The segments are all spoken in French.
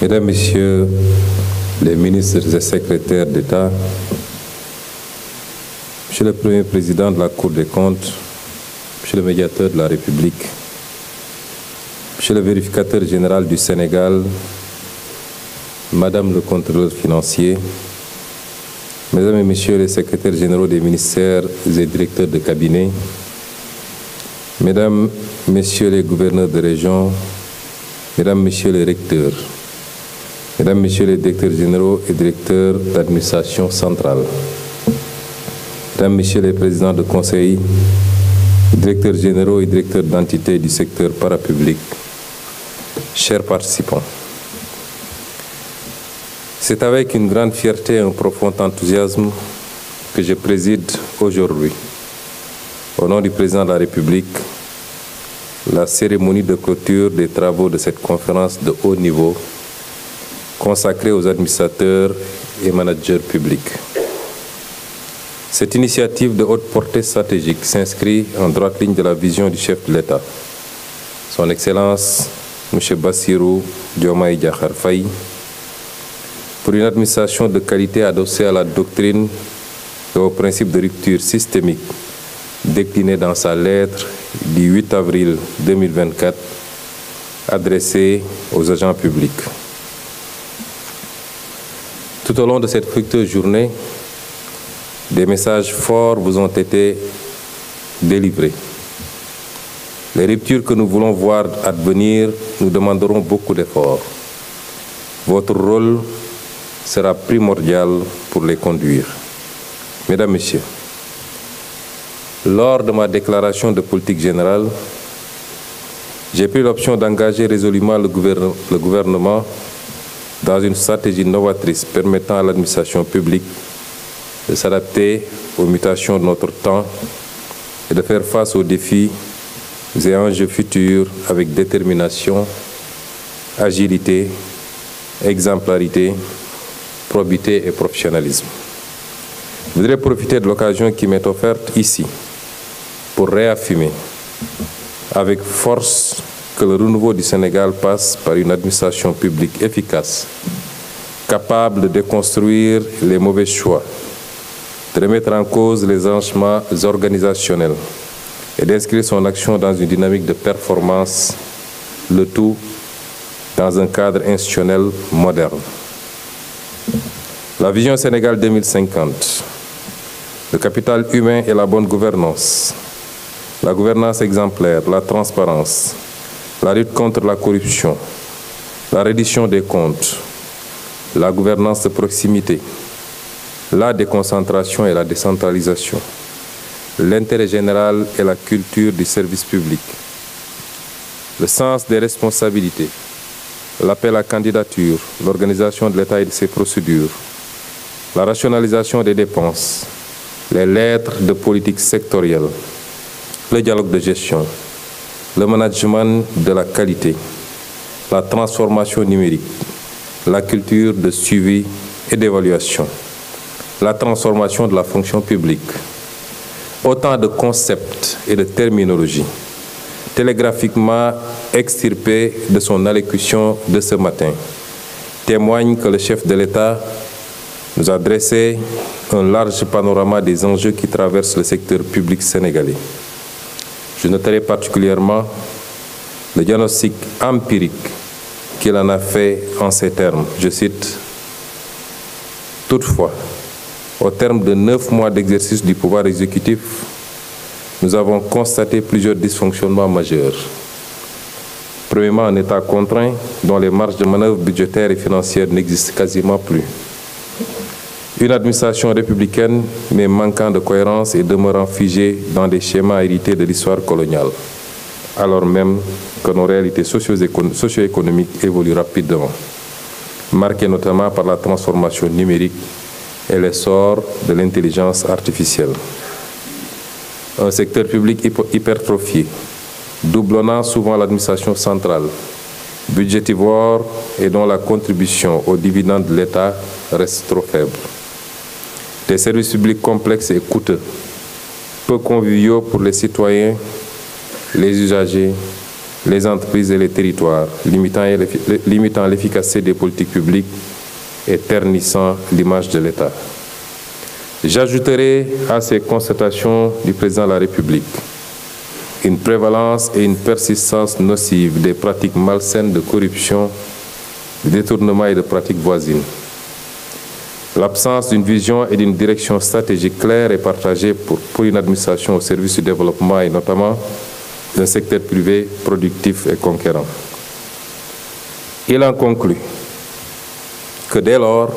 Mesdames, Messieurs les ministres et secrétaires d'État, Monsieur le Premier Président de la Cour des comptes, Monsieur le Médiateur de la République, Monsieur le Vérificateur général du Sénégal, Madame le Contrôleur financier, Mesdames et Messieurs les secrétaires généraux des ministères et directeurs de cabinet, Mesdames, Messieurs les gouverneurs de région, Mesdames, Messieurs les recteurs, Mesdames, Messieurs les directeurs généraux et directeurs d'administration centrale, Mesdames, Messieurs les présidents de conseil, directeurs généraux et directeurs d'entités du secteur parapublic, chers participants, c'est avec une grande fierté et un profond enthousiasme que je préside aujourd'hui, au nom du Président de la République, la cérémonie de clôture des travaux de cette conférence de haut niveau consacrée aux administrateurs et managers publics. Cette initiative de haute portée stratégique s'inscrit en droite ligne de la vision du chef de l'État, Son Excellence M. Bassirou Diomaye Diakhar Faye, pour une administration de qualité adossée à la doctrine et au principe de rupture systémique décliné dans sa lettre du 8 avril 2024 adressée aux agents publics. Tout au long de cette fructueuse journée, des messages forts vous ont été délivrés. Les ruptures que nous voulons voir advenir nous demanderont beaucoup d'efforts. Votre rôle sera primordial pour les conduire. Mesdames, Messieurs, lors de ma déclaration de politique générale, j'ai pris l'option d'engager résolument le gouvernement dans une stratégie novatrice permettant à l'administration publique de s'adapter aux mutations de notre temps et de faire face aux défis et enjeux futurs avec détermination, agilité, exemplarité, probité et professionnalisme. Je voudrais profiter de l'occasion qui m'est offerte ici pour réaffirmer avec force que le renouveau du Sénégal passe par une administration publique efficace, capable de déconstruire les mauvais choix, de remettre en cause les enjeux organisationnels et d'inscrire son action dans une dynamique de performance, le tout dans un cadre institutionnel moderne. La vision Sénégal 2050, le capital humain et la bonne gouvernance, la gouvernance exemplaire, la transparence, la lutte contre la corruption, la reddition des comptes, la gouvernance de proximité, la déconcentration et la décentralisation, l'intérêt général et la culture du service public, le sens des responsabilités, l'appel à candidature, l'organisation de l'État et de ses procédures, la rationalisation des dépenses, les lettres de politique sectorielle, le dialogue de gestion, le management de la qualité, la transformation numérique, la culture de suivi et d'évaluation, la transformation de la fonction publique. Autant de concepts et de terminologies télégraphiquement extirpés de son allocution de ce matin témoignent que le chef de l'État nous a dressé un large panorama des enjeux qui traversent le secteur public sénégalais. Je noterai particulièrement le diagnostic empirique qu'il en a fait en ces termes. Je cite, « Toutefois, au terme de 9 mois d'exercice du pouvoir exécutif, nous avons constaté plusieurs dysfonctionnements majeurs. Premièrement, un État contraint dont les marges de manœuvre budgétaires et financières n'existent quasiment plus. Une administration républicaine, mais manquant de cohérence et demeurant figée dans des schémas hérités de l'histoire coloniale, alors même que nos réalités socio-économiques évoluent rapidement, marquées notamment par la transformation numérique et l'essor de l'intelligence artificielle. Un secteur public hypertrophié, doublonnant souvent l'administration centrale, budgétivore et dont la contribution aux dividendes de l'État reste trop faible. Des services publics complexes et coûteux, peu conviviaux pour les citoyens, les usagers, les entreprises et les territoires, limitant l'efficacité des politiques publiques et ternissant l'image de l'État. J'ajouterai à ces constatations du président de la République une prévalence et une persistance nocive des pratiques malsaines de corruption, de détournement et de pratiques voisines. L'absence d'une vision et d'une direction stratégique claire et partagée pour une administration au service du développement et notamment d'un secteur privé productif et conquérant. Il en conclut que dès lors,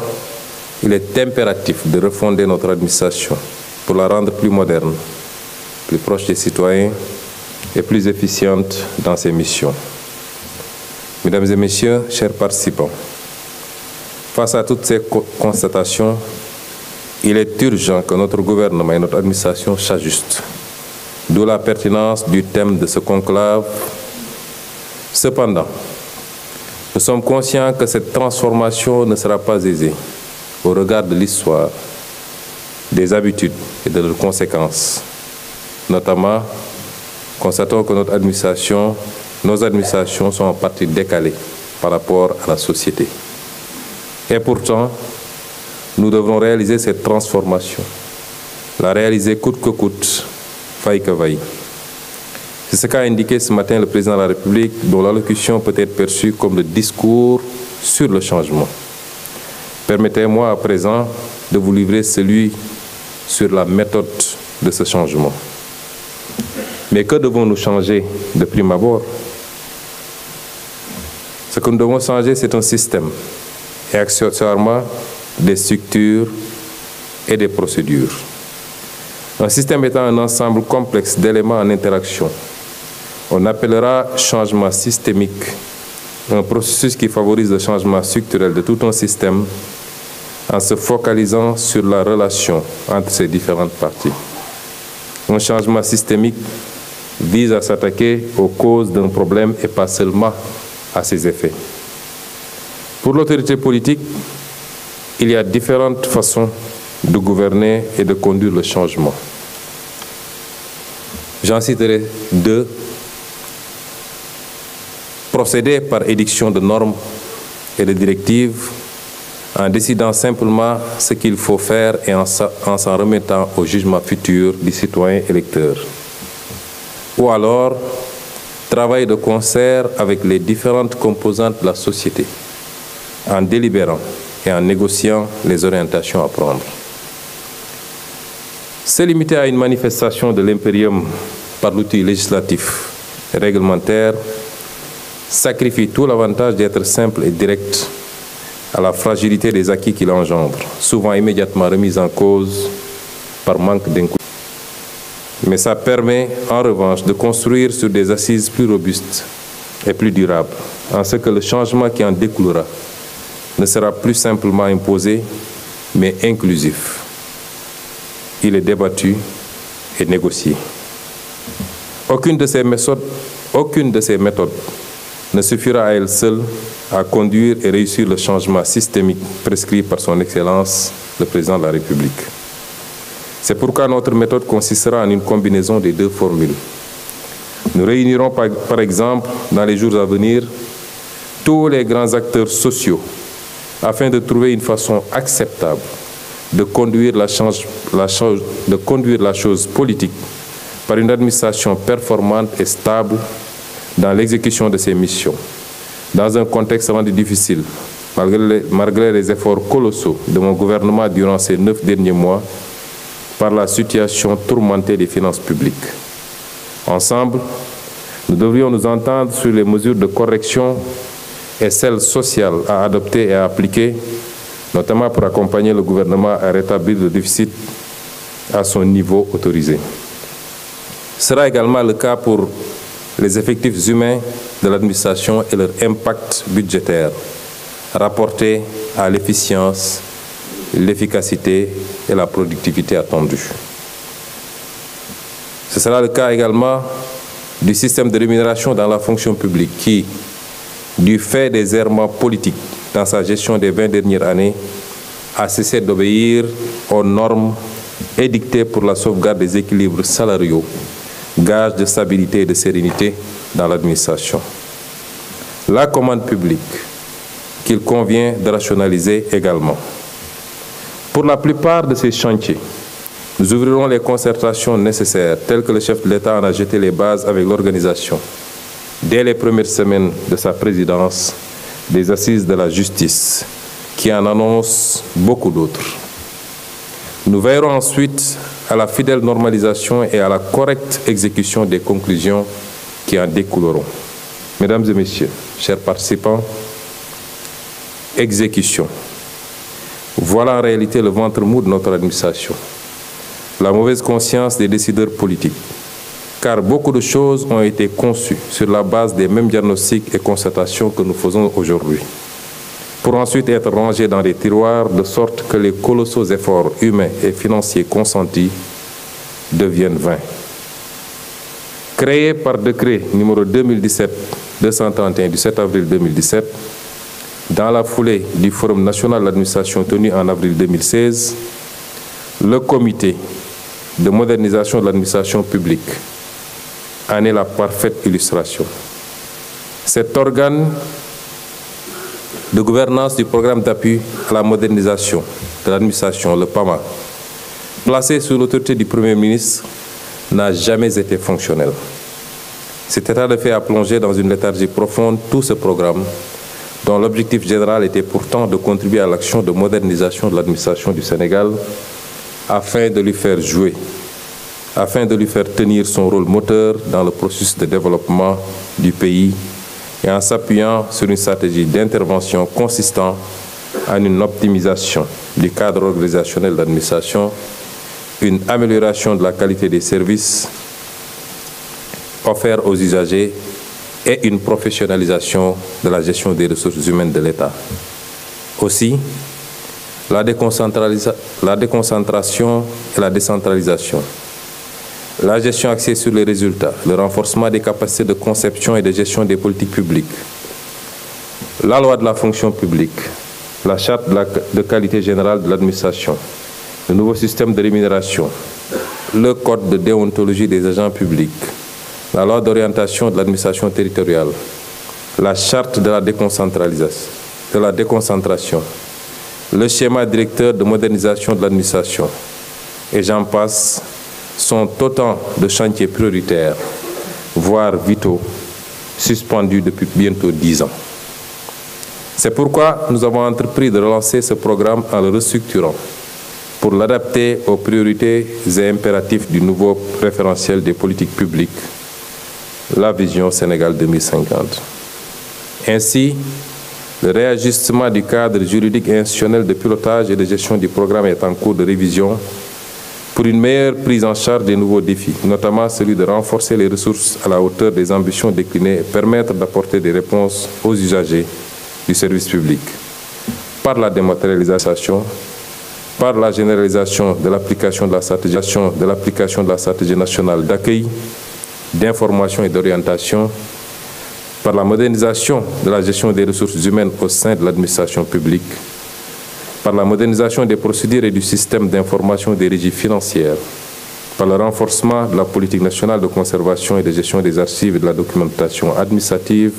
il est impératif de refonder notre administration pour la rendre plus moderne, plus proche des citoyens et plus efficiente dans ses missions. Mesdames et messieurs, chers participants, face à toutes ces constatations, il est urgent que notre gouvernement et notre administration s'ajustent, d'où la pertinence du thème de ce conclave. Cependant, nous sommes conscients que cette transformation ne sera pas aisée au regard de l'histoire, des habitudes et de leurs conséquences. Notamment, constatons que nos administrations sont en partie décalées par rapport à la société. Et pourtant, nous devrons réaliser cette transformation, la réaliser coûte que coûte, vaille que vaille. C'est ce qu'a indiqué ce matin le président de la République, dont l'allocution peut être perçue comme le discours sur le changement. Permettez-moi à présent de vous livrer celui sur la méthode de ce changement. Mais que devons-nous changer de prime abord? Ce que nous devons changer, c'est un système et accessoirement des structures et des procédures. Un système étant un ensemble complexe d'éléments en interaction. On appellera changement systémique un processus qui favorise le changement structurel de tout un système en se focalisant sur la relation entre ces différentes parties. Un changement systémique vise à s'attaquer aux causes d'un problème et pas seulement à ses effets. Pour l'autorité politique, il y a différentes façons de gouverner et de conduire le changement. J'en citerai deux. Procéder par édiction de normes et de directives en décidant simplement ce qu'il faut faire et en s'en remettant au jugement futur du citoyen électeur. Ou alors, travailler de concert avec les différentes composantes de la société, en délibérant et en négociant les orientations à prendre. Se limiter à une manifestation de l'impérium par l'outil législatif et réglementaire sacrifie tout l'avantage d'être simple et direct à la fragilité des acquis qu'il engendre, souvent immédiatement remise en cause par manque d'inclusion. Mais ça permet en revanche de construire sur des assises plus robustes et plus durables, en ce que le changement qui en découlera ne sera plus simplement imposé, mais inclusif. Il est débattu et négocié. Aucune de ces méthodes ne suffira à elle seule à conduire et réussir le changement systémique prescrit par son Excellence, le Président de la République. C'est pourquoi notre méthode consistera en une combinaison des deux formules. Nous réunirons par exemple, dans les jours à venir, tous les grands acteurs sociaux afin de trouver une façon acceptable de conduire la chose politique par une administration performante et stable dans l'exécution de ses missions, dans un contexte rendu difficile, malgré les efforts colossaux de mon gouvernement durant ces 9 derniers mois, par la situation tourmentée des finances publiques. Ensemble, nous devrions nous entendre sur les mesures de correction et celles sociales à adopter et à appliquer, notamment pour accompagner le gouvernement à rétablir le déficit à son niveau autorisé. Ce sera également le cas pour les effectifs humains de l'administration et leur impact budgétaire, rapporté à l'efficience, l'efficacité et la productivité attendues. Ce sera le cas également du système de rémunération dans la fonction publique qui, du fait des errements politiques dans sa gestion des 20 dernières années, a cessé d'obéir aux normes édictées pour la sauvegarde des équilibres salariaux, gage de stabilité et de sérénité dans l'administration. La commande publique, qu'il convient de rationaliser également. Pour la plupart de ces chantiers, nous ouvrirons les concertations nécessaires, telles que le chef de l'État en a jeté les bases avec l'organisation, dès les premières semaines de sa présidence, des assises de la justice, qui en annoncent beaucoup d'autres. Nous veillerons ensuite à la fidèle normalisation et à la correcte exécution des conclusions qui en découleront. Mesdames et messieurs, chers participants, exécution. Voilà en réalité le ventre mou de notre administration. La mauvaise conscience des décideurs politiques, car beaucoup de choses ont été conçues sur la base des mêmes diagnostics et constatations que nous faisons aujourd'hui, pour ensuite être rangées dans des tiroirs de sorte que les colossaux efforts humains et financiers consentis deviennent vains. Créé par décret numéro 2017-231 du 7 avril 2017, dans la foulée du Forum national de l'administration tenu en avril 2016, le comité de modernisation de l'administration publique en est la parfaite illustration. Cet organe de gouvernance du programme d'appui à la modernisation de l'administration, le PAMA, placé sous l'autorité du Premier ministre, n'a jamais été fonctionnel. Cet état de fait a plongé dans une léthargie profonde tout ce programme, dont l'objectif général était pourtant de contribuer à l'action de modernisation de l'administration du Sénégal, afin de lui faire jouer, afin de lui faire tenir son rôle moteur dans le processus de développement du pays et en s'appuyant sur une stratégie d'intervention consistant en une optimisation du cadre organisationnel de l'administration, une amélioration de la qualité des services offerts aux usagers et une professionnalisation de la gestion des ressources humaines de l'État. Aussi, la déconcentration et la décentralisation, la gestion axée sur les résultats, le renforcement des capacités de conception et de gestion des politiques publiques, la loi de la fonction publique, la charte de qualité générale de l'administration, le nouveau système de rémunération, le code de déontologie des agents publics, la loi d'orientation de l'administration territoriale, la charte de la déconcentration, le schéma directeur de modernisation de l'administration, et j'en passe, sont autant de chantiers prioritaires, voire vitaux, suspendus depuis bientôt 10 ans. C'est pourquoi nous avons entrepris de relancer ce programme en le restructurant pour l'adapter aux priorités et impératifs du nouveau référentiel des politiques publiques, la vision Sénégal 2050. Ainsi, le réajustement du cadre juridique et institutionnel de pilotage et de gestion du programme est en cours de révision pour une meilleure prise en charge des nouveaux défis, notamment celui de renforcer les ressources à la hauteur des ambitions déclinées et permettre d'apporter des réponses aux usagers du service public par la dématérialisation, par la généralisation de l'application de la stratégie nationale d'accueil, d'information et d'orientation, par la modernisation de la gestion des ressources humaines au sein de l'administration publique, par la modernisation des procédures et du système d'information des régies financières, par le renforcement de la politique nationale de conservation et de gestion des archives et de la documentation administrative,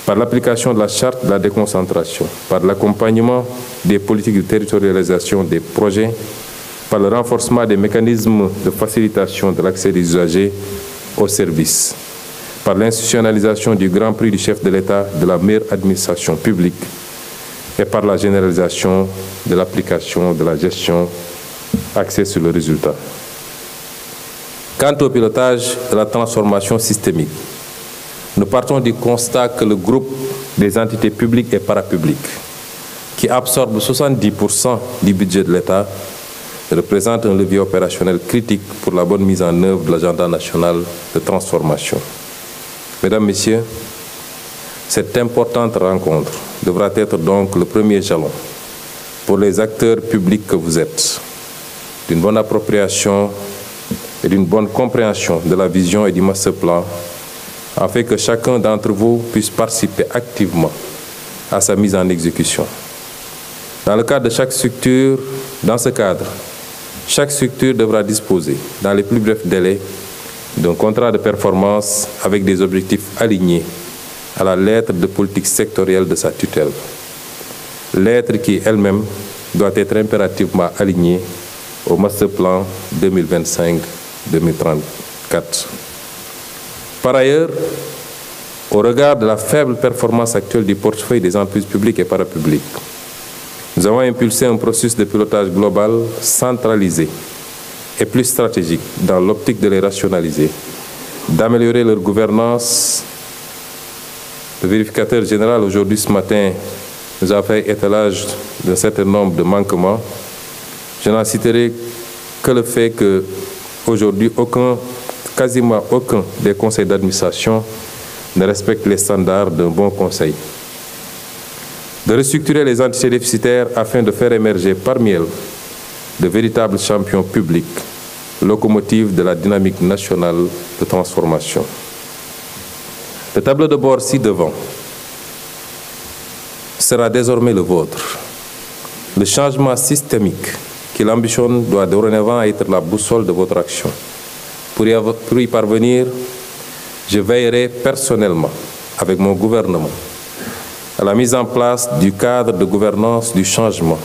par l'application de la charte de la déconcentration, par l'accompagnement des politiques de territorialisation des projets, par le renforcement des mécanismes de facilitation de l'accès des usagers aux services, par l'institutionnalisation du Grand Prix du chef de l'État de la meilleure administration publique et par la généralisation de l'application de la gestion axée sur le résultat. Quant au pilotage de la transformation systémique, nous partons du constat que le groupe des entités publiques et parapubliques, qui absorbe 70% du budget de l'État, représente un levier opérationnel critique pour la bonne mise en œuvre de l'agenda national de transformation. Mesdames, Messieurs, cette importante rencontre devra être donc le premier jalon pour les acteurs publics que vous êtes, d'une bonne appropriation et d'une bonne compréhension de la vision et du master plan, afin que chacun d'entre vous puisse participer activement à sa mise en exécution. Dans le cadre de chaque structure, chaque structure devra disposer, dans les plus brefs délais, d'un contrat de performance avec des objectifs alignés à la lettre de politique sectorielle de sa tutelle. Lettre qui, elle-même, doit être impérativement alignée au Master Plan 2025-2034. Par ailleurs, au regard de la faible performance actuelle du portefeuille des entreprises publiques et parapubliques, nous avons impulsé un processus de pilotage global centralisé et plus stratégique dans l'optique de les rationaliser, d'améliorer leur gouvernance. Le vérificateur général, aujourd'hui, ce matin, nous a fait étalage d'un certain nombre de manquements. Je n'en citerai que le fait qu'aujourd'hui, quasiment aucun des conseils d'administration ne respecte les standards d'un bon conseil. De restructurer les entités déficitaires afin de faire émerger parmi elles de véritables champions publics, locomotives de la dynamique nationale de transformation. Le tableau de bord ci-devant sera désormais le vôtre. Le changement systémique qu'il ambitionne doit dorénavant être la boussole de votre action. Pour y parvenir, je veillerai personnellement, avec mon gouvernement, à la mise en place du cadre de gouvernance du changement,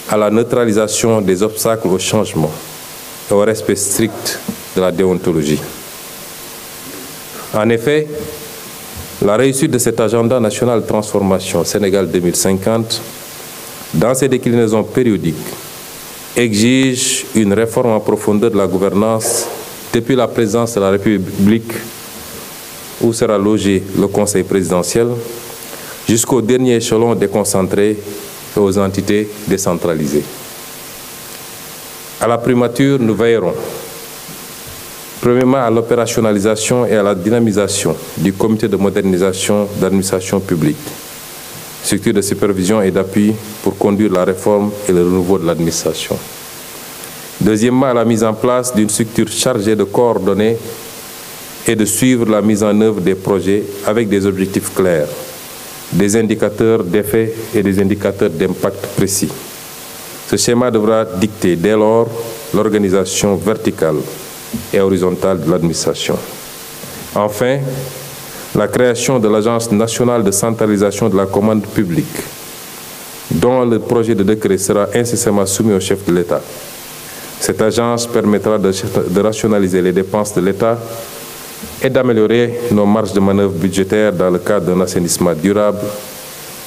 à la neutralisation des obstacles au changement et au respect strict de la déontologie. En effet, la réussite de cet agenda national de transformation Sénégal 2050, dans ses déclinaisons périodiques, exige une réforme en profondeur de la gouvernance depuis la présidence de la République, où sera logé le Conseil présidentiel, jusqu'au dernier échelon déconcentré et aux entités décentralisées. À la primature, nous veillerons premièrement à l'opérationnalisation et à la dynamisation du comité de modernisation d'administration publique, structure de supervision et d'appui pour conduire la réforme et le renouveau de l'administration. Deuxièmement, à la mise en place d'une structure chargée de coordonner et de suivre la mise en œuvre des projets avec des objectifs clairs, des indicateurs d'effet et des indicateurs d'impact précis. Ce schéma devra dicter dès lors l'organisation verticale et horizontale de l'administration. Enfin, la création de l'Agence nationale de centralisation de la commande publique, dont le projet de décret sera incessamment soumis au chef de l'État. Cette agence permettra de rationaliser les dépenses de l'État et d'améliorer nos marges de manœuvre budgétaires dans le cadre d'un assainissement durable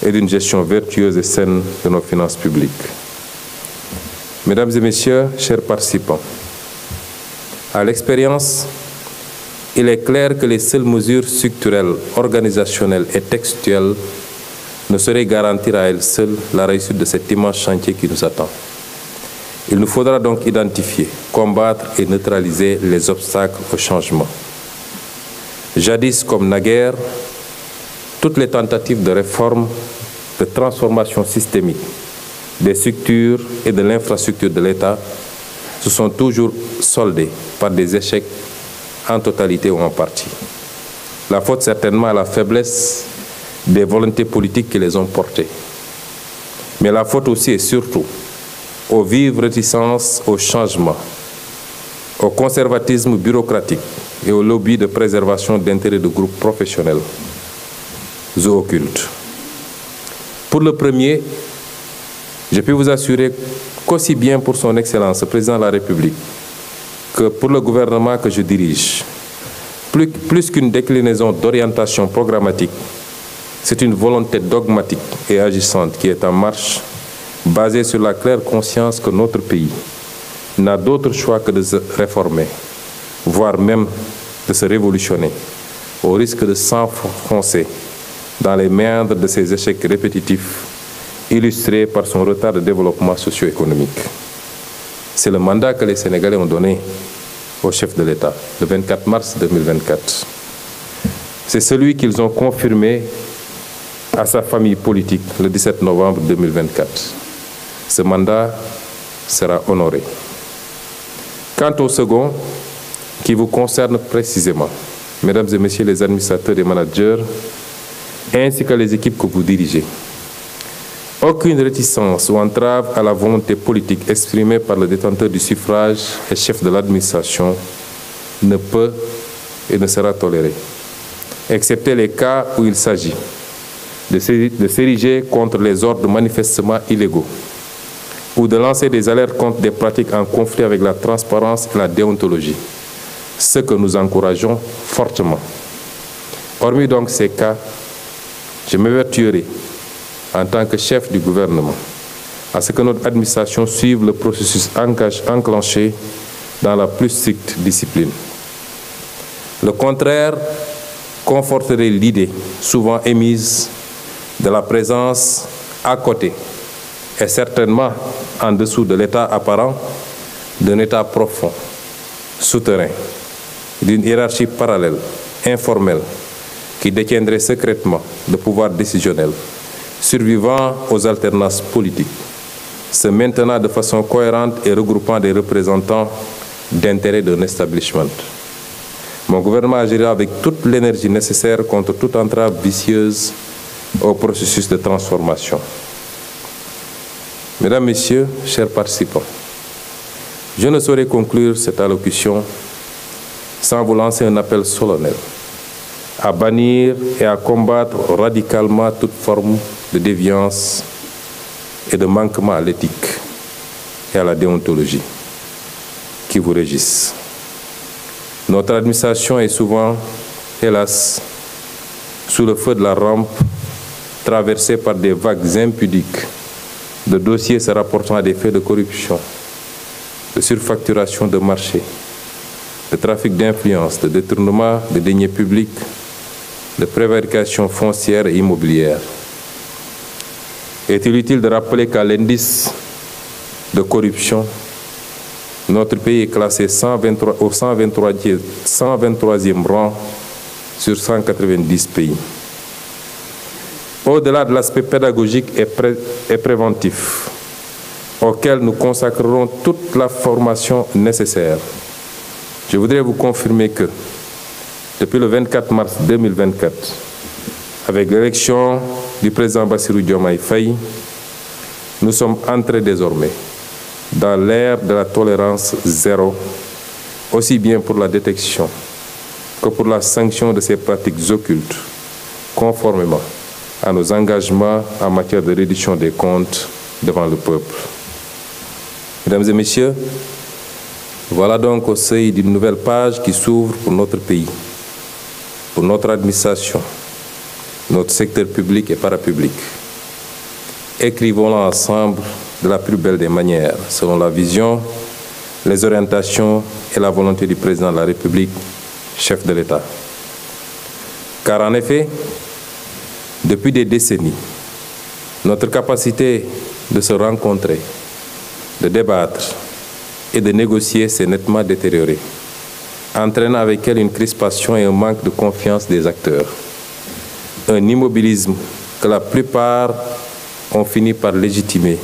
et d'une gestion vertueuse et saine de nos finances publiques. Mesdames et messieurs, chers participants, à l'expérience, il est clair que les seules mesures structurelles, organisationnelles et textuelles ne sauraient garantir à elles seules la réussite de cet immense chantier qui nous attend. Il nous faudra donc identifier, combattre et neutraliser les obstacles au changement. Jadis comme naguère, toutes les tentatives de réforme, de transformation systémique des structures et de l'infrastructure de l'État se sont toujours soldées par des échecs en totalité ou en partie. La faute certainement à la faiblesse des volontés politiques qui les ont portées. Mais la faute aussi et surtout aux vives réticences au changement, au conservatisme bureaucratique et au lobby de préservation d'intérêts de groupes professionnels ou occultes. Pour le premier, je peux vous assurer qu'aussi bien pour son Excellence, le Président de la République, que pour le gouvernement que je dirige, plus qu'une déclinaison d'orientation programmatique, c'est une volonté dogmatique et agissante qui est en marche, basée sur la claire conscience que notre pays n'a d'autre choix que de se réformer, voire même de se révolutionner, au risque de s'enfoncer dans les méandres de ces échecs répétitifs, illustrés par son retard de développement socio-économique. C'est le mandat que les Sénégalais ont donné au chef de l'État, le 24 mars 2024. C'est celui qu'ils ont confirmé à sa famille politique le 17 novembre 2024. Ce mandat sera honoré. Quant au second, qui vous concerne précisément, mesdames et messieurs les administrateurs et managers, ainsi que les équipes que vous dirigez, aucune réticence ou entrave à la volonté politique exprimée par le détenteur du suffrage et chef de l'administration ne peut et ne sera toléré, excepté les cas où il s'agit de s'ériger contre les ordres manifestement illégaux ou de lancer des alertes contre des pratiques en conflit avec la transparence et la déontologie, ce que nous encourageons fortement. Hormis donc ces cas, je m'évertuerai, en tant que chef du gouvernement, à ce que notre administration suive le processus enclenché dans la plus stricte discipline. Le contraire conforterait l'idée, souvent émise, de la présence à côté et certainement en dessous de l'état apparent d'un état profond, souterrain, d'une hiérarchie parallèle, informelle, qui détiendrait secrètement le pouvoir décisionnel, survivant aux alternances politiques, se maintenant de façon cohérente et regroupant des représentants d'intérêts d'un establishment. Mon gouvernement agira avec toute l'énergie nécessaire contre toute entrave vicieuse au processus de transformation. Mesdames, Messieurs, chers participants, je ne saurais conclure cette allocution sans vous lancer un appel solennel à bannir et à combattre radicalement toute forme de déviance et de manquement à l'éthique et à la déontologie qui vous régissent. Notre administration est souvent, hélas, sous le feu de la rampe, traversée par des vagues impudiques de dossiers se rapportant à des faits de corruption, de surfacturation de marché, de trafic d'influence, de détournement de deniers publics, de prévarication foncière et immobilière. Est-il utile de rappeler qu'à l'indice de corruption, notre pays est classé au 123e rang sur 190 pays. Au-delà de l'aspect pédagogique et préventif, auquel nous consacrerons toute la formation nécessaire, je voudrais vous confirmer que, depuis le 24 mars 2024, avec l'élection du président Bassirou Diomaye Faye, nous sommes entrés désormais dans l'ère de la tolérance zéro, aussi bien pour la détection que pour la sanction de ces pratiques occultes, conformément à nos engagements en matière de reddition des comptes devant le peuple. Mesdames et Messieurs, voilà donc au seuil d'une nouvelle page qui s'ouvre pour notre pays, pour notre administration, notre secteur public et parapublic. Écrivons-la ensemble de la plus belle des manières, selon la vision, les orientations et la volonté du président de la République, chef de l'État. Car en effet, depuis des décennies, notre capacité de se rencontrer, de débattre et de négocier s'est nettement détériorée, entraînant avec elle une crispation et un manque de confiance des acteurs. Un immobilisme que la plupart ont fini par légitimer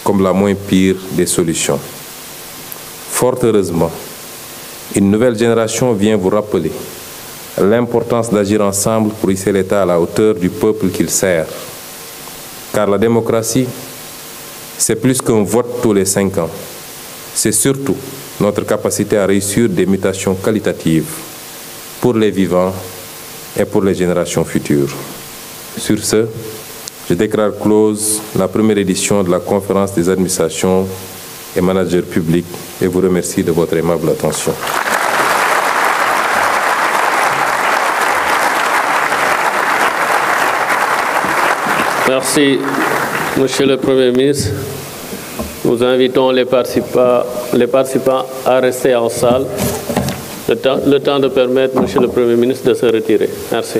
comme la moins pire des solutions. Fort heureusement, une nouvelle génération vient vous rappeler l'importance d'agir ensemble pour hisser l'État à la hauteur du peuple qu'il sert. Car la démocratie, c'est plus qu'un vote tous les 5 ans. C'est surtout notre capacité à réussir des mutations qualitatives pour les vivants et pour les générations futures. Sur ce, je déclare close la première édition de la conférence des administrations et managers publics et vous remercie de votre aimable attention. Merci, Monsieur le Premier ministre. Nous invitons les participants à rester en salle, le temps de permettre, Monsieur le Premier ministre, de se retirer. Merci.